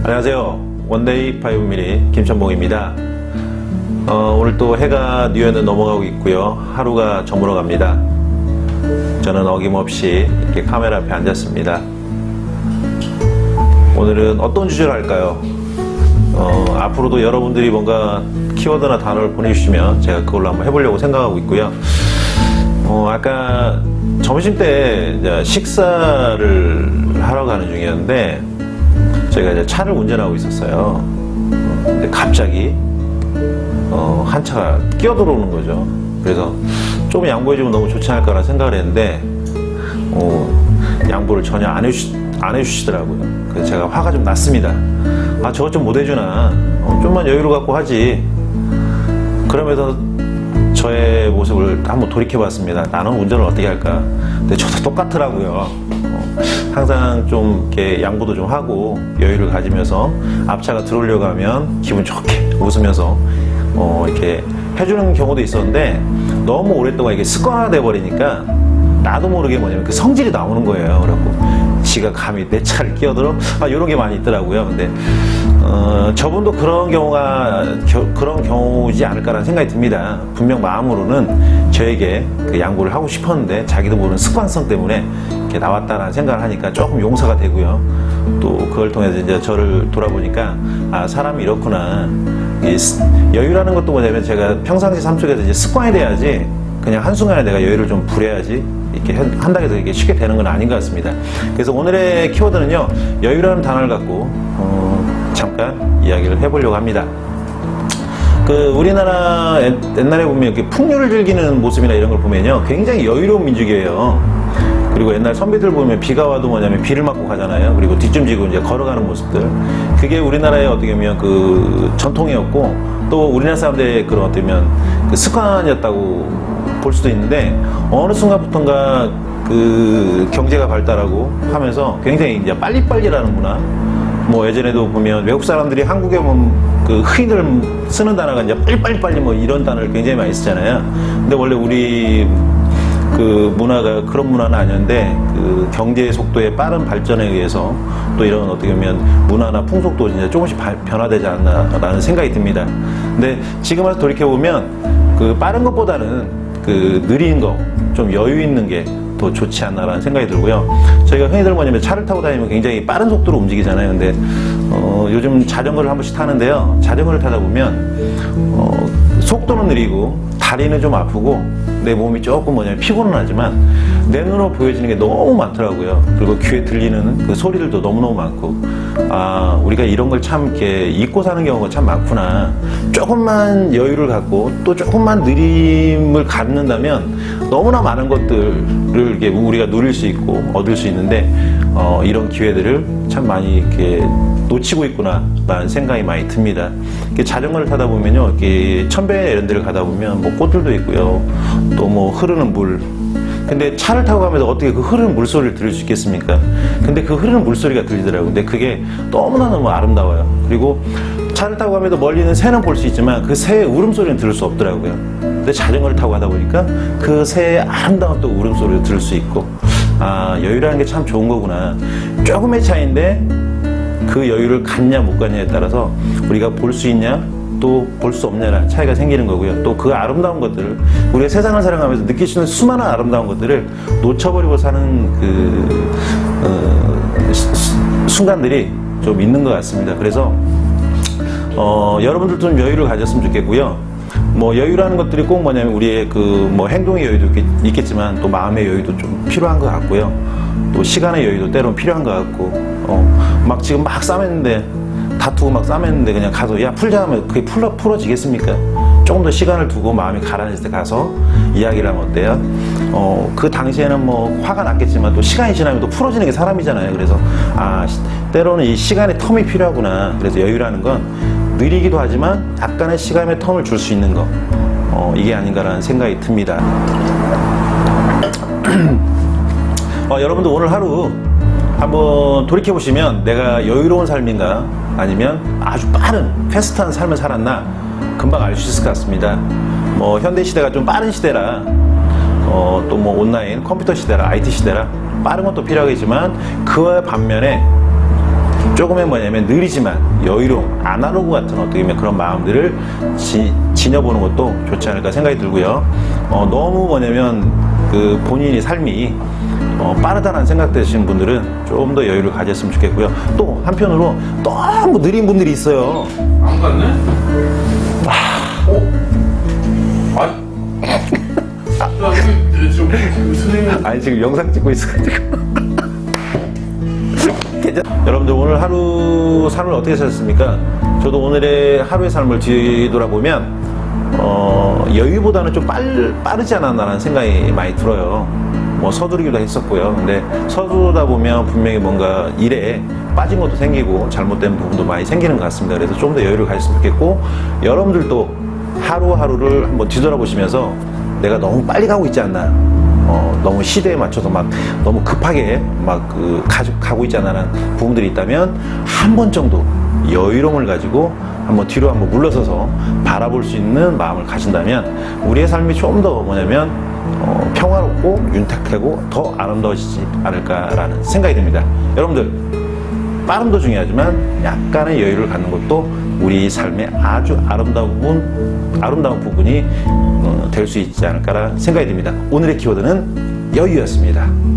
안녕하세요. 원데이 5mm 김천봉입니다. 오늘 또 해가 뉴에는 넘어가고 있고요. 하루가 저물어 갑니다. 저는 어김없이 이렇게 카메라 앞에 앉았습니다. 오늘은 어떤 주제를 할까요? 앞으로도 여러분들이 뭔가 키워드나 단어를 보내주시면 제가 그걸로 한번 해보려고 생각하고 있고요. 아까 점심때 이제 식사를 하러 가는 중이었는데 제가 이제 차를 운전하고 있었어요. 근데 갑자기 한 차가 끼어들어오는 거죠. 그래서 좀 양보해주면 너무 좋지 않을까라는 생각을 했는데 양보를 전혀 안 해주시더라고요. 그래서 제가 화가 좀 났습니다. 아, 저것 좀 못 해주나? 좀만 여유를 갖고 하지. 그러면서 저의 모습을 한번 돌이켜봤습니다. 나는 운전을 어떻게 할까? 근데 저도 똑같더라고요. 항상 좀 이렇게 양보도 좀 하고 여유를 가지면서 앞차가 들어오려고 하면 기분 좋게 웃으면서 이렇게 해주는 경우도 있었는데 너무 오랫동안 이게 습관화돼 버리니까 나도 모르게 뭐냐면 그 성질이 나오는 거예요. 그래갖고 지가 감히 내 차를 끼어들어? 이런 게 많이 있더라고요. 근데 저분도 그런 경우지 않을까라는 생각이 듭니다. 분명 마음으로는 저에게 그 양보를 하고 싶었는데 자기도 모르는 습관성 때문에 이렇게 나왔다라는 생각을 하니까 조금 용서가 되고요. 또 그걸 통해서 이제 저를 돌아보니까 사람이 이렇구나. 여유라는 것도 뭐냐면 제가 평상시 삶 속에서 이제 습관이 돼야지 그냥 한순간에 내가 여유를 좀 부려야지 이렇게 한다고 해서 이게 쉽게 되는 건 아닌 것 같습니다. 그래서 오늘의 키워드는요, 여유라는 단어를 갖고 잠깐 이야기를 해보려고 합니다. 우리나라 옛날에 보면 이렇게 풍류를 즐기는 모습이나 이런 걸 보면요, 굉장히 여유로운 민족이에요. 그리고 옛날 선비들 보면 비가 와도 뭐냐면 비를 맞고 가잖아요. 그리고 뒷좀 지고 이제 걸어가는 모습들. 그게 우리나라의 어떻게 보면 그 전통이었고, 또 우리나라 사람들의 그런 어떻게 보면 그 습관이었다고 볼 수도 있는데, 어느 순간부터인가 그 경제가 발달하고 하면서 굉장히 이제 빨리빨리라는 문화. 뭐 예전에도 보면 외국 사람들이 한국에 보면 그 흔히들 쓰는 단어가 이제 빨리빨리 뭐 이런 단어를 굉장히 많이 쓰잖아요. 근데 원래 우리 그 문화가 그런 문화는 아니었는데 그 경제의 속도의 빠른 발전에 의해서 또 이런 어떻게 보면 문화나 풍속도 이제 조금씩 변화되지 않나라는 생각이 듭니다. 근데 지금 와서 돌이켜보면 그 빠른 것보다는 그 느린 거, 좀 여유 있는 게 더 좋지 않나라는 생각이 들고요. 저희가 흔히들 뭐냐면 차를 타고 다니면 굉장히 빠른 속도로 움직이잖아요. 근데 요즘 자전거를 한 번씩 타는데요. 자전거를 타다 보면 속도는 느리고 다리는 좀 아프고 내 몸이 조금 뭐냐면 피곤은 하지만 내 눈으로 보여지는 게 너무 많더라고요. 그리고 귀에 들리는 그 소리들도 너무너무 많고, 우리가 이런 걸 참 이렇게 잊고 사는 경우가 참 많구나. 조금만 여유를 갖고 또 조금만 느림을 갖는다면 너무나 많은 것들을 이렇게 우리가 누릴 수 있고 얻을 수 있는데 이런 기회들을 참 많이 이렇게 놓치고 있구나라는 생각이 많이 듭니다. 자전거를 타다 보면요, 이렇게 천배 이런 데를 가다 보면 뭐 꽃들도 있고요, 또 뭐 흐르는 물. 근데 차를 타고 가면서 어떻게 그 흐르는 물소리를 들을 수 있겠습니까? 근데 그 흐르는 물소리가 들리더라고요. 근데 그게 너무 아름다워요. 그리고 차를 타고 가면서 멀리는 새는 볼 수 있지만 그 새의 울음소리는 들을 수 없더라고요. 근데 자전거를 타고 가다 보니까 그 새의 아름다운 또 울음소리를 들을 수 있고, 여유라는 게 참 좋은 거구나. 조금의 차이인데 그 여유를 갖냐 못 갖냐에 따라서 우리가 볼 수 있냐 또 볼 수 없냐라는 차이가 생기는 거고요. 또 그 아름다운 것들을 우리가 세상을 살아가면서 느낄 수 있는 수많은 아름다운 것들을 놓쳐버리고 사는 순간들이 좀 있는 것 같습니다. 그래서 여러분들도 좀 여유를 가졌으면 좋겠고요. 뭐 여유라는 것들이 꼭 뭐냐면 우리의 그 뭐 행동의 여유도 있겠지만 또 마음의 여유도 좀 필요한 것 같고요. 또 시간의 여유도 때로는 필요한 것 같고, 막 지금 막 싸맸는데 다투고 막 싸맸는데 그냥 가서 야 풀자 하면 그게 풀어지겠습니까? 조금 더 시간을 두고 마음이 가라앉을 때 가서 이야기를 하면 어때요? 그 당시에는 뭐 화가 났겠지만 또 시간이 지나면 또 풀어지는 게 사람이잖아요. 그래서 때로는 이 시간의 텀이 필요하구나. 그래서 여유라는 건 느리기도 하지만 약간의 시간의 텀을 줄 수 있는 거, 이게 아닌가라는 생각이 듭니다. 여러분들 오늘 하루 한번 돌이켜보시면 내가 여유로운 삶인가 아니면 아주 빠른 패스트한 삶을 살았나 금방 알 수 있을 것 같습니다. 뭐 현대 시대가 좀 빠른 시대라 또 뭐 온라인 컴퓨터 시대라 IT 시대라 빠른 것도 필요하겠지만 그와 반면에 조금의 뭐냐면 느리지만 여유로운 아날로그 같은 어떻게 보면 그런 마음들을 지녀보는 것도 좋지 않을까 생각이 들고요. 너무 뭐냐면 그 본인이 삶이 빠르다는 생각 드시는 분들은 좀 더 여유를 가졌으면 좋겠고요. 또 한편으로 너무 느린 분들이 있어요. 안 갔네? 야, 우리 지금 선생님. 아니 지금 영상 찍고 있어가지고. 여러분들 오늘 하루 삶을 어떻게 사셨습니까? 저도 오늘의 하루의 삶을 뒤돌아보면 여유보다는 좀 빠르지 않았나라는 생각이 많이 들어요. 뭐 서두르기도 했었고요. 근데 서두르다 보면 분명히 뭔가 일에 빠진 것도 생기고 잘못된 부분도 많이 생기는 것 같습니다. 그래서 좀 더 여유를 가졌으면 좋겠고, 여러분들도 하루하루를 한번 뒤돌아보시면서 내가 너무 빨리 가고 있지 않나, 너무 시대에 맞춰서 막 너무 급하게 막 가고 있지 않나라는 부분들이 있다면 한 번 정도 여유로움을 가지고 한번 뒤로 한번 물러서서 바라볼 수 있는 마음을 가진다면 우리의 삶이 좀 더 뭐냐면 평화롭고 윤택하고 더 아름다워지지 않을까라는 생각이 듭니다. 여러분들, 빠름도 중요하지만 약간의 여유를 갖는 것도 우리 삶의 아주 아름다운 부분이 될 수 있지 않을까라는 생각이 듭니다. 오늘의 키워드는 여유였습니다.